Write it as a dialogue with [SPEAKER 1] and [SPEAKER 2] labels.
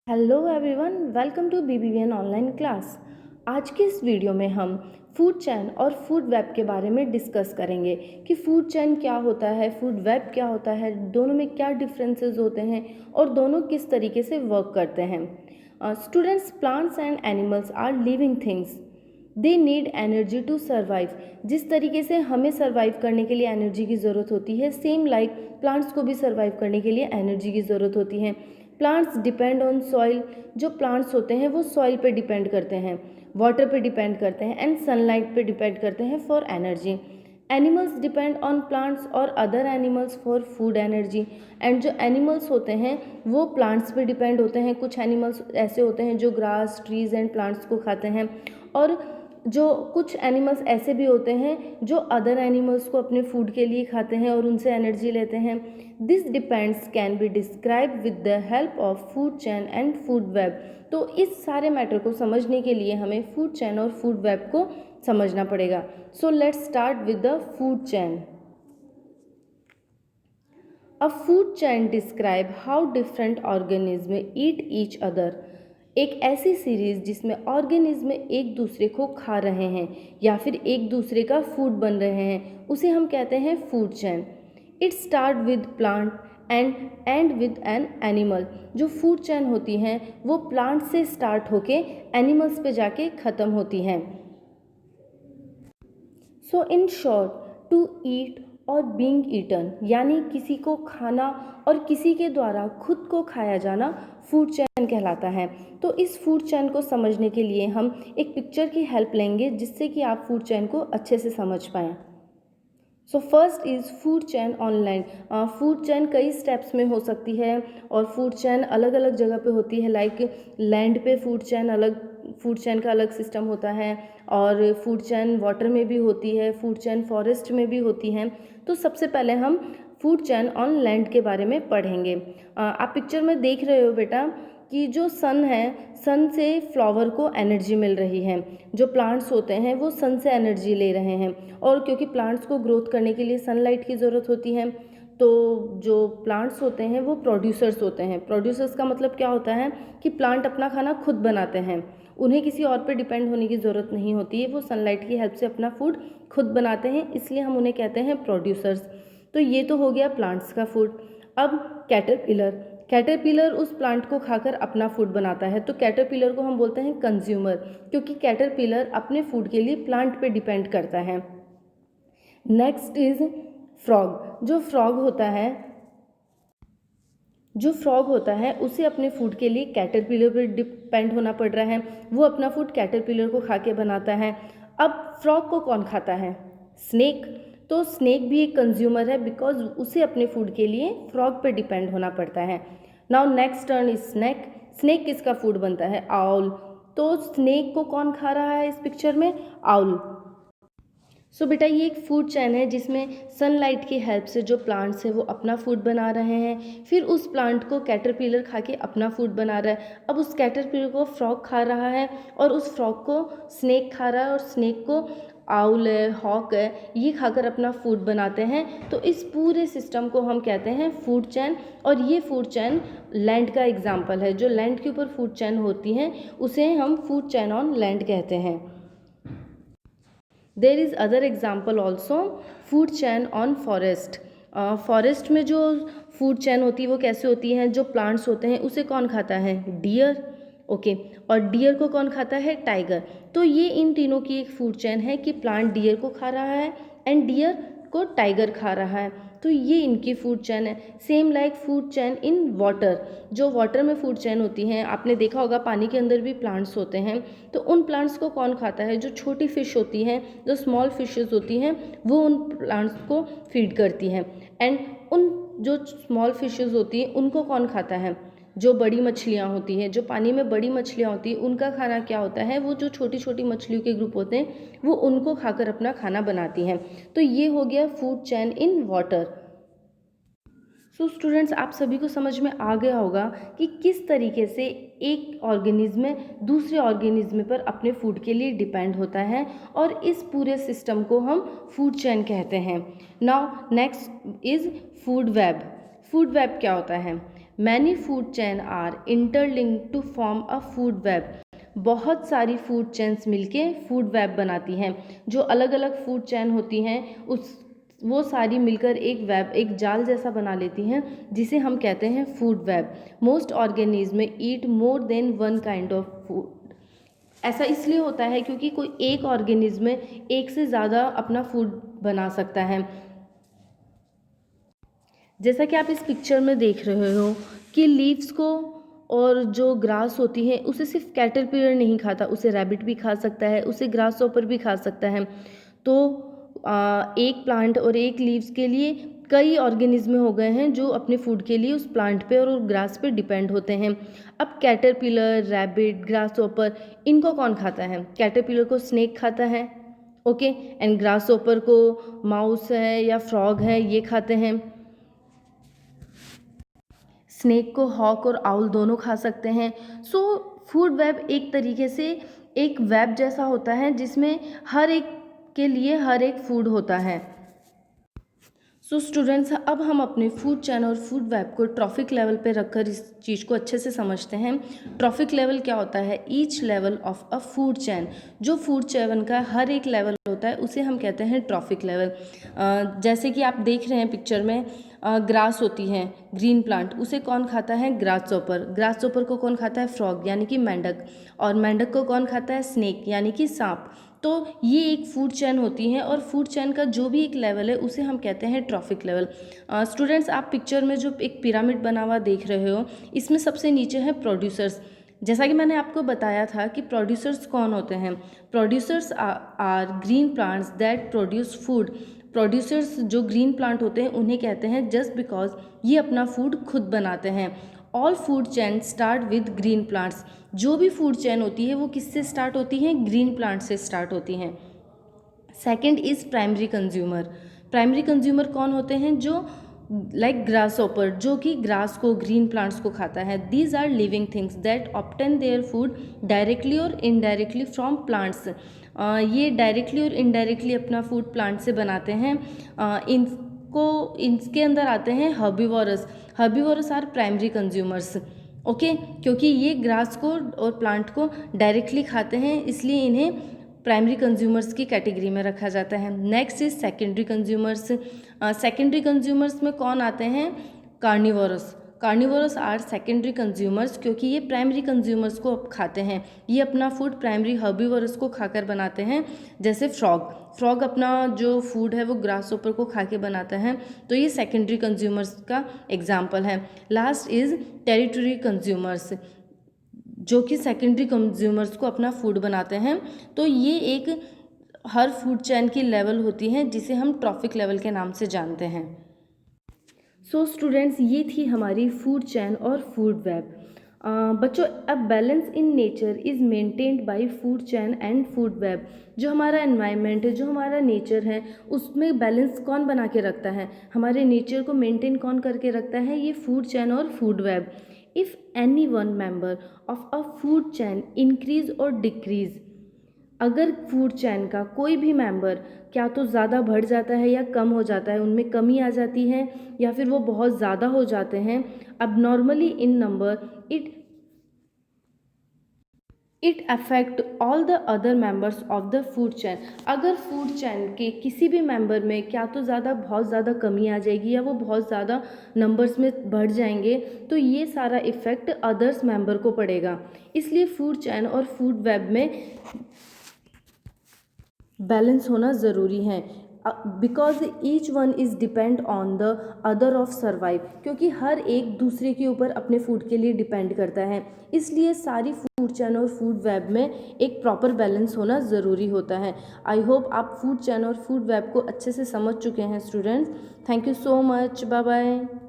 [SPEAKER 1] Hello everyone, welcome to BBVN online class. आज की इस वीडियो में हम फूड चेन और फूड वेब के बारे में डिस्कस करेंगे कि फूड चेन क्या होता है, फूड वेब क्या होता है, दोनों में क्या डिफरेंसेस होते हैं और दोनों किस तरीके से वर्क करते हैं। Students, plants and animals are living things, they need energy to survive. जिस तरीके से हमें सर्वाइव करने के लिए एनर्जी की ज़रूरत होती है, सेम लाइक प्लांट्स को भी सर्वाइव करने के लिए एनर्जी की ज़रूरत होती है। प्लांट्स डिपेंड ऑन सॉइल, जो प्लांट्स होते हैं वो सॉइल पे डिपेंड करते हैं, वाटर पे डिपेंड करते हैं एंड सनलाइट पे डिपेंड करते हैं for energy. Animals depend on plants और other animals for food energy. And जो एनिमल्स होते हैं वो प्लांट्स पे डिपेंड होते हैं। कुछ एनिमल्स ऐसे होते हैं जो ग्रास, ट्रीज एंड प्लांट्स को खाते हैं, और जो कुछ एनिमल्स ऐसे भी होते हैं जो अदर एनिमल्स को अपने फूड के लिए खाते हैं और उनसे एनर्जी लेते हैं। This depends can be describe with the help of food chain and food web. तो इस सारे मैटर को समझने के लिए हमें फूड चेन और फूड वेब को समझना पड़ेगा। So let's start with the food chain. A food chain describe how different organism eat each other. एक ऐसी सीरीज जिसमें ऑर्गेनिज्म एक दूसरे को खा रहे हैं या फिर एक दूसरे का फूड बन रहे हैं, उसे हम कहते हैं food chain. It start with plant and with an animal. जो फूड चेन होती हैं वो प्लांट से स्टार्ट होके एनिमल्स पे जाके ख़त्म होती हैं। सो इन शॉर्ट, टू ईट और बीइंग ईटन, यानी किसी को खाना और किसी के द्वारा खुद को खाया जाना फूड चेन कहलाता है। तो इस फूड चेन को समझने के लिए हम एक पिक्चर की हेल्प लेंगे जिससे कि आप फूड चेन को अच्छे से समझ पाएँ। So first is food chain on land. Food chain कई स्टेप्स में हो सकती है और फूड चेन अलग अलग जगह पे होती है। लाइक लैंड पे फूड चेन अलग, फूड चेन का अलग सिस्टम होता है, और फूड चेन वाटर में भी होती है, फूड चेन फॉरेस्ट में भी होती है। तो सबसे पहले हम फूड चेन ऑन लैंड के बारे में पढ़ेंगे। आप पिक्चर में देख रहे हो बेटा कि जो सन है, सन से फ्लावर को एनर्जी मिल रही है। जो प्लांट्स होते हैं वो सन से एनर्जी ले रहे हैं, और क्योंकि प्लांट्स को ग्रोथ करने के लिए सनलाइट की ज़रूरत होती है, तो जो प्लांट्स होते हैं वो प्रोड्यूसर्स होते हैं। प्रोड्यूसर्स का मतलब क्या होता है कि प्लांट अपना खाना खुद बनाते हैं, उन्हें किसी और पे डिपेंड होने की ज़रूरत नहीं होती है, वो सनलाइट की हेल्प से अपना फूड खुद बनाते हैं, इसलिए हम उन्हें कहते हैं प्रोड्यूसर्स। तो ये तो हो गया प्लांट्स का फूड। अब कैटरपिलर, कैटरपिलर उस प्लांट को खाकर अपना फूड बनाता है, तो कैटरपिलर को हम बोलते हैं कंज्यूमर, क्योंकि कैटरपिलर अपने फूड के लिए प्लांट पे डिपेंड करता है। Next is frog. जो फ्रॉग होता है उसे अपने फूड के लिए कैटरपिलर पर डिपेंड होना पड़ रहा है, वो अपना फूड कैटरपिलर को खा के बनाता है। अब फ्रॉग को कौन खाता है? स्नेक। तो स्नेक भी एक कंज्यूमर है, बिकॉज उसे अपने फूड के लिए फ्रॉग पे डिपेंड होना पड़ता है। Now next turn is snake. Snake किसका फूड बनता है? आउल। तो स्नेक को कौन खा रहा है इस पिक्चर में? आउल। सो बेटा, ये एक फूड चेन है जिसमें सनलाइट की हेल्प से जो प्लांट्स है वो अपना फूड बना रहे हैं, फिर उस प्लांट को कैटरपिलर खा के अपना फूड बना रहा है। अब उस कैटरपिलर को फ्रॉग खा रहा है, और उस फ्रॉग को स्नेक खा रहा है, और स्नेक को आउल है, हॉक है, ये खाकर अपना फूड बनाते हैं। तो इस पूरे सिस्टम को हम कहते हैं फूड चेन, और ये फूड चेन लैंड का एग्जाम्पल है। जो लैंड के ऊपर फूड चेन होती हैं उसे हम फूड चेन ऑन लैंड कहते हैं। There is other example also, food chain on forest. Forest में जो फूड चैन होती है वो कैसे होती है? जो प्लांट्स होते हैं उसे कौन खाता है? डियर। ओके, और डियर को कौन खाता है? टाइगर। तो ये इन तीनों की एक फूड चैन है कि प्लांट डियर को खा रहा है एंड डियर को टाइगर खा रहा है। तो ये इनकी फूड चैन है। Same like food chain in water. जो वाटर में फूड चैन होती हैं, आपने देखा होगा पानी के अंदर भी प्लांट्स होते हैं, तो उन प्लांट्स को कौन खाता है? जो छोटी फिश होती हैं, जो स्मॉल फिशेस होती हैं, वो उन प्लांट्स को फीड करती हैं। एंड उन जो स्मॉल फिशेस होती हैं उनको कौन खाता है? जो बड़ी मछलियाँ होती हैं, जो पानी में बड़ी मछलियाँ होती हैं, उनका खाना क्या होता है? वो जो छोटी छोटी मछलियों के ग्रुप होते हैं वो उनको खाकर अपना खाना बनाती हैं। तो ये हो गया food chain in water. So students, आप सभी को समझ में आ गया होगा कि किस तरीके से एक ऑर्गेनिज्म दूसरे ऑर्गेनिज्म पर अपने फूड के लिए डिपेंड होता है, और इस पूरे सिस्टम को हम फूड चेन कहते हैं। Now next is food web. Food web क्या होता है? Many food chain are interlinked to form a food web. बहुत सारी फूड चेन्स मिलके फूड वेब बनाती हैं। जो अलग अलग फूड चेन होती हैं वो सारी मिलकर एक वेब, एक जाल जैसा बना लेती हैं, जिसे हम कहते हैं food web. Most organism eat more than one kind of food. ऐसा इसलिए होता है क्योंकि कोई एक ऑर्गेनिज्म एक से ज़्यादा अपना फूड बना सकता है। जैसा कि आप इस पिक्चर में देख रहे हो कि लीव्स को और जो ग्रास होती है उसे सिर्फ कैटरपिलर नहीं खाता, उसे रैबिट भी खा सकता है, उसे ग्रास हॉपर भी खा सकता है। तो एक प्लांट और एक लीव्स के लिए कई ऑर्गेनिज्म हो गए हैं जो अपने फूड के लिए उस प्लांट पे और ग्रास पे डिपेंड होते हैं। अब कैटरपिलर, रैबिट, ग्रास हॉपर, इनको कौन खाता है? कैटरपिलर को स्नेक खाता है, ओके, एंड ग्रास हॉपर को माउस है या फ्रॉग है, ये खाते हैं। स्नेक को हॉक और आउल दोनों खा सकते हैं। सो फूड वेब एक तरीके से एक वेब जैसा होता है जिसमें हर एक के लिए हर एक फूड होता है। सो स्टूडेंट्स, अब हम अपने फूड चेन और फूड वेब को ट्रॉफिक लेवल पे रखकर इस चीज़ को अच्छे से समझते हैं। ट्रॉफिक लेवल क्या होता है? Each level of a food chain. जो फूड चेन का हर एक लेवल होता है उसे हम कहते हैं ट्रॉफिक लेवल। जैसे कि आप देख रहे हैं पिक्चर में, ग्रास होती है, ग्रीन प्लांट, उसे कौन खाता है? Grass hopper. ग्रास हॉपर को कौन खाता है? फ्रॉग यानी कि मेंढक। और मेंढक को कौन खाता है? स्नेक यानी कि सांप। तो ये एक फूड चेन होती है और फूड चेन का जो भी एक लेवल है उसे हम कहते हैं ट्रॉफिक लेवल। स्टूडेंट्स, आप पिक्चर में जो एक पिरामिड बना हुआ देख रहे हो, इसमें सबसे नीचे है प्रोड्यूसर्स। जैसा कि मैंने आपको बताया था कि प्रोड्यूसर्स कौन होते हैं। Producers are green plants that produce food. Producers जो ग्रीन प्लांट होते हैं उन्हें कहते हैं जस्ट बिकॉज ये अपना फूड खुद बनाते हैं। All food chain start with green plants. जो भी फूड चेन होती है वो किससे स्टार्ट होती है? ग्रीन प्लांट से स्टार्ट होती हैं। Second is primary consumer. Primary consumer कौन होते हैं? जो लाइक ग्रास हॉपर, जो कि ग्रास को, ग्रीन प्लांट्स को खाता है। These are living things that obtain their food directly और इनडायरेक्टली फ्रॉम प्लांट्स। ये डायरेक्टली और इनडायरेक्टली अपना फूड प्लांट से बनाते हैं। इनके अंदर आते हैं herbivorous. Herbivorous are primary consumers, okay, क्योंकि ये ग्रास को और प्लांट को डायरेक्टली खाते हैं, इसलिए इन्हें प्राइमरी कंज्यूमर्स की कैटेगरी में रखा जाता है। Next is secondary consumers. Secondary consumers में कौन आते हैं? Carnivorous. Carnivorous are secondary consumers, क्योंकि ये प्राइमरी कंज्यूमर्स को खाते हैं। ये अपना फूड प्राइमरी हर्बीवोरस को खाकर बनाते हैं। जैसे फ्रॉग अपना जो फूड है वो ग्रास हॉपर को खा के बनाता है, तो ये सेकेंडरी कंज्यूमर्स का एग्जाम्पल है। लास्ट इज टेरिटरी कंज्यूमर्स, जो कि सेकेंडरी कंज्यूमर्स को अपना फूड बनाते हैं। तो ये एक हर फूड चेन की लेवल होती है जिसे हम ट्रॉफिक लेवल के नाम से जानते हैं। सो स्टूडेंट्स, ये थी हमारी फूड चेन और फूड वेब। बच्चों, अब balance in nature is maintained by food chain and food web. जो हमारा एनवायरनमेंट है, जो हमारा नेचर है, उसमें बैलेंस कौन बना के रखता है? हमारे नेचर को मेंटेन कौन करके रखता है? ये फूड चेन और food web. If any one member of a food chain increase और डिक्रीज, अगर फूड चेन का कोई भी मेंबर क्या तो ज़्यादा बढ़ जाता है या कम हो जाता है, उनमें कमी आ जाती है या फिर वो बहुत ज़्यादा हो जाते हैं, अब normally in number, it affect all the other members of the food chain. अगर फूड चेन के किसी भी मेंबर में क्या तो बहुत ज़्यादा कमी आ जाएगी या वो बहुत ज़्यादा नंबर्स में बढ़ जाएंगे, तो ये सारा इफ़ेक्ट अदर्स मेंबर को पड़ेगा। इसलिए फूड चेन और फूड वेब में बैलेंस होना ज़रूरी है, because each one is depend on the other of survive, क्योंकि हर एक दूसरे के ऊपर अपने फूड के लिए डिपेंड करता है। इसलिए सारी फूड चेन और फूड वेब में एक प्रॉपर बैलेंस होना ज़रूरी होता है। आई होप आप फूड चेन और फूड वेब को अच्छे से समझ चुके हैं students. Thank you so much, bye bye.